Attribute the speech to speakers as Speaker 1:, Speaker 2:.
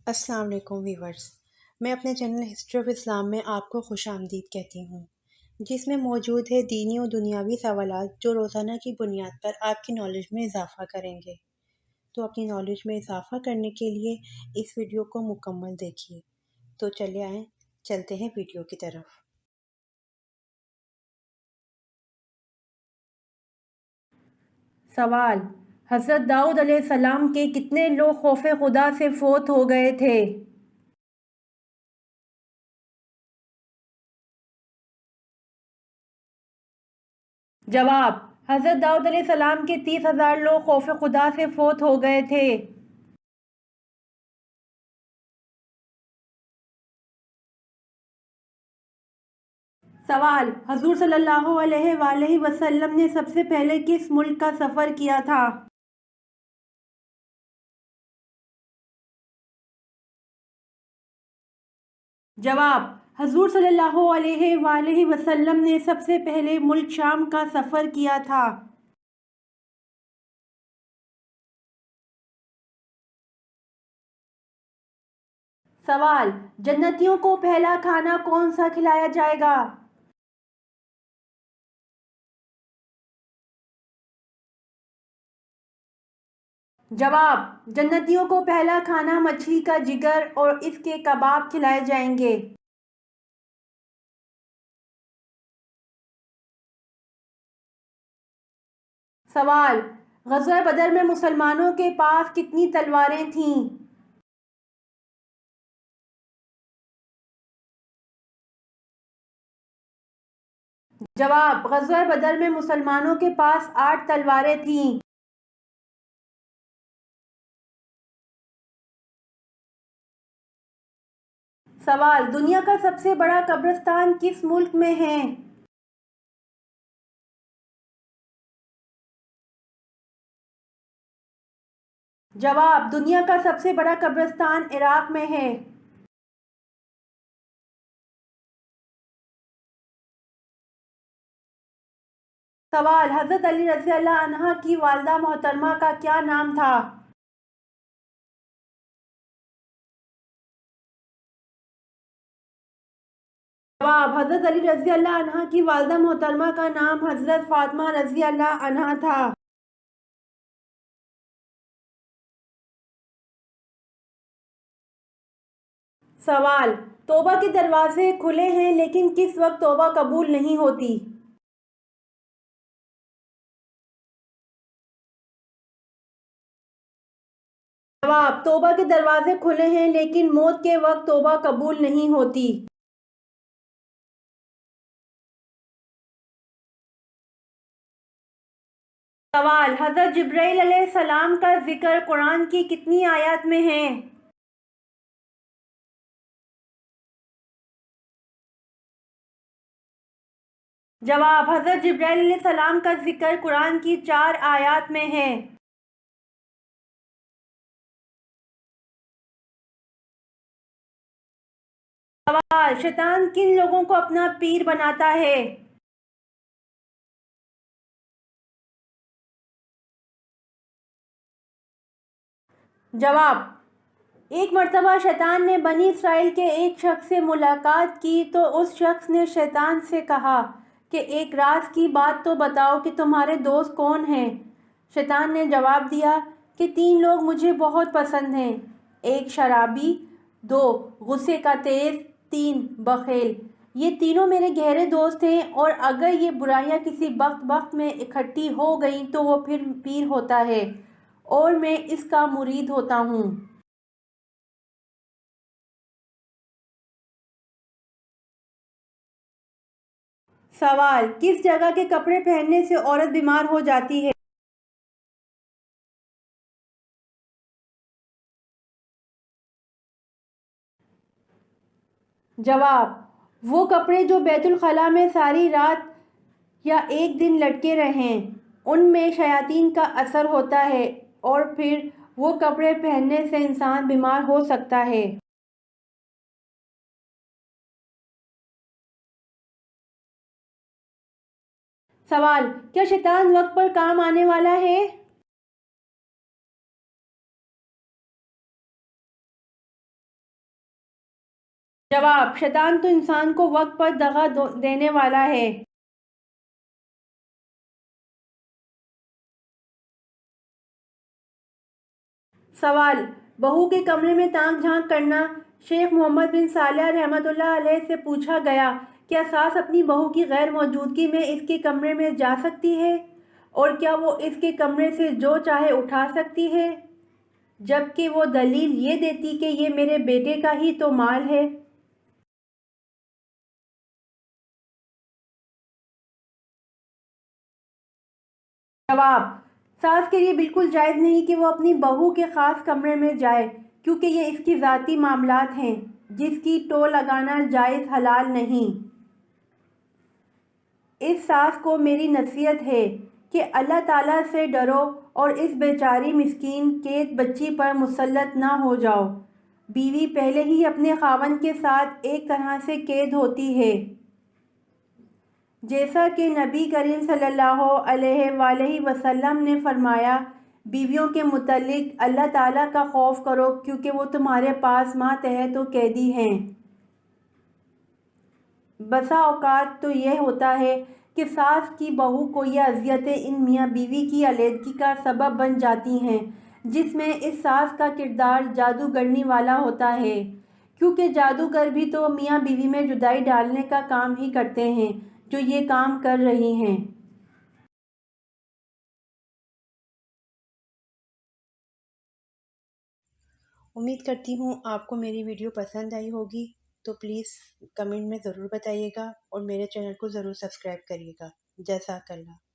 Speaker 1: السلام علیکم ویورز، میں اپنے چینل ہسٹری آف اسلام میں آپ کو خوش آمدید کہتی ہوں، جس میں موجود ہے دینی و دنیاوی سوالات جو روزانہ کی بنیاد پر آپ کی نالج میں اضافہ کریں گے۔ تو اپنی نالج میں اضافہ کرنے کے لیے اس ویڈیو کو مکمل دیکھیے۔ تو چلے آئیں، چلتے ہیں ویڈیو کی طرف۔
Speaker 2: سوال: حضرت داؤد علیہ السلام کے کتنے لوگ خوف خدا سے فوت ہو گئے تھے؟ جواب: حضرت داؤد علیہ السلام کے 30,000 لوگ خوف خدا سے فوت ہو گئے تھے۔ سوال: حضور صلی اللہ علیہ وآلہ وسلم نے سب سے پہلے کس ملک کا سفر کیا تھا؟ جواب: حضور صلی اللہ علیہ وآلہ وسلم نے سب سے پہلے ملک شام کا سفر کیا تھا۔ سوال: جنتیوں کو پہلا کھانا کون سا کھلایا جائے گا؟ جواب: جنتیوں کو پہلا کھانا مچھلی کا جگر اور اس کے کباب کھلائے جائیں گے۔ سوال: غزوہ بدر میں مسلمانوں کے پاس کتنی تلواریں تھیں؟ جواب: غزوہ بدر میں مسلمانوں کے پاس 8 تلواریں تھیں۔ سوال: دنیا کا سب سے بڑا قبرستان کس ملک میں ہے؟ جواب: دنیا کا سب سے بڑا قبرستان عراق میں ہے۔ سوال: حضرت علی رضی اللہ عنہ کی والدہ محترمہ کا کیا نام تھا؟ جواب: حضرت علی رضی اللہ عنہ کی والدہ محترمہ کا نام حضرت فاطمہ رضی اللہ عنہا تھا۔ سوال: توبہ کے دروازے کھلے ہیں لیکن کس وقت توبہ قبول نہیں ہوتی؟ جواب: توبہ کے دروازے کھلے ہیں لیکن موت کے وقت توبہ قبول نہیں ہوتی۔ سوال: حضرت جبرائیل علیہ السلام کا ذکر قرآن کی کتنی آیات میں ہے؟ جواب: حضرت جبرائیل علیہ السلام کا ذکر قرآن کی 4 آیات میں ہے۔ سوال: شیطان کن لوگوں کو اپنا پیر بناتا ہے؟ جواب: ایک مرتبہ شیطان نے بنی اسرائیل کے ایک شخص سے ملاقات کی تو اس شخص نے شیطان سے کہا کہ ایک راز کی بات تو بتاؤ کہ تمہارے دوست کون ہیں؟ شیطان نے جواب دیا کہ 3 لوگ مجھے بہت پسند ہیں، 1 شرابی، 2 غصے کا تیز، 3 بخیل۔ یہ تینوں میرے گہرے دوست ہیں اور اگر یہ برائیاں کسی وقت میں اکٹھی ہو گئیں تو وہ پھر پیر ہوتا ہے اور میں اس کا مرید ہوتا ہوں۔ سوال: کس جگہ کے کپڑے پہننے سے عورت بیمار ہو جاتی ہے؟ جواب: وہ کپڑے جو بیت الخلاء میں ساری رات یا ایک دن لٹکے رہیں، ان میں شیاطین کا اثر ہوتا ہے اور پھر وہ کپڑے پہننے سے انسان بیمار ہو سکتا ہے۔ سوال: کیا شیطان وقت پر کام آنے والا ہے؟ جواب: شیطان تو انسان کو وقت پر دغا دینے والا ہے۔ سوال: بہو کے کمرے میں تانک جھانک کرنا۔ شیخ محمد بن صالح رحمۃ اللہ علیہ سے پوچھا گیا، کیا ساس اپنی بہو کی غیر موجودگی میں اس کے کمرے میں جا سکتی ہے اور کیا وہ اس کے کمرے سے جو چاہے اٹھا سکتی ہے جبکہ وہ دلیل یہ دیتی کہ یہ میرے بیٹے کا ہی تو مال ہے؟ جواب: ساس کے لیے بالکل جائز نہیں کہ وہ اپنی بہو کے خاص کمرے میں جائے، کیونکہ یہ اس کی ذاتی معاملات ہیں جس کی ٹو لگانا جائز حلال نہیں۔ اس ساس کو میری نصیحت ہے کہ اللہ تعالیٰ سے ڈرو اور اس بیچاری مسکین قید بچی پر مسلط نہ ہو جاؤ۔ بیوی پہلے ہی اپنے خاوند کے ساتھ ایک طرح سے قید ہوتی ہے، جیسا کہ نبی کریم صلی اللہ علیہ وآلہ وسلم نے فرمایا، بیویوں کے متعلق اللہ تعالیٰ کا خوف کرو کیونکہ وہ تمہارے پاس ماتحت و قیدی ہیں۔ بسا اوقات تو یہ ہوتا ہے کہ ساس کی بہو کو یہ اذیتیں ان میاں بیوی کی علیحدگی کا سبب بن جاتی ہیں، جس میں اس ساس کا کردار جادوگرنی والا ہوتا ہے، کیونکہ جادوگر بھی تو میاں بیوی میں جدائی ڈالنے کا کام ہی کرتے ہیں جو یہ کام کر رہی ہیں۔
Speaker 1: امید کرتی ہوں آپ کو میری ویڈیو پسند آئی ہوگی، تو پلیز کمنٹ میں ضرور بتائیے گا اور میرے چینل کو ضرور سبسکرائب کریے گا۔ جزاک اللہ۔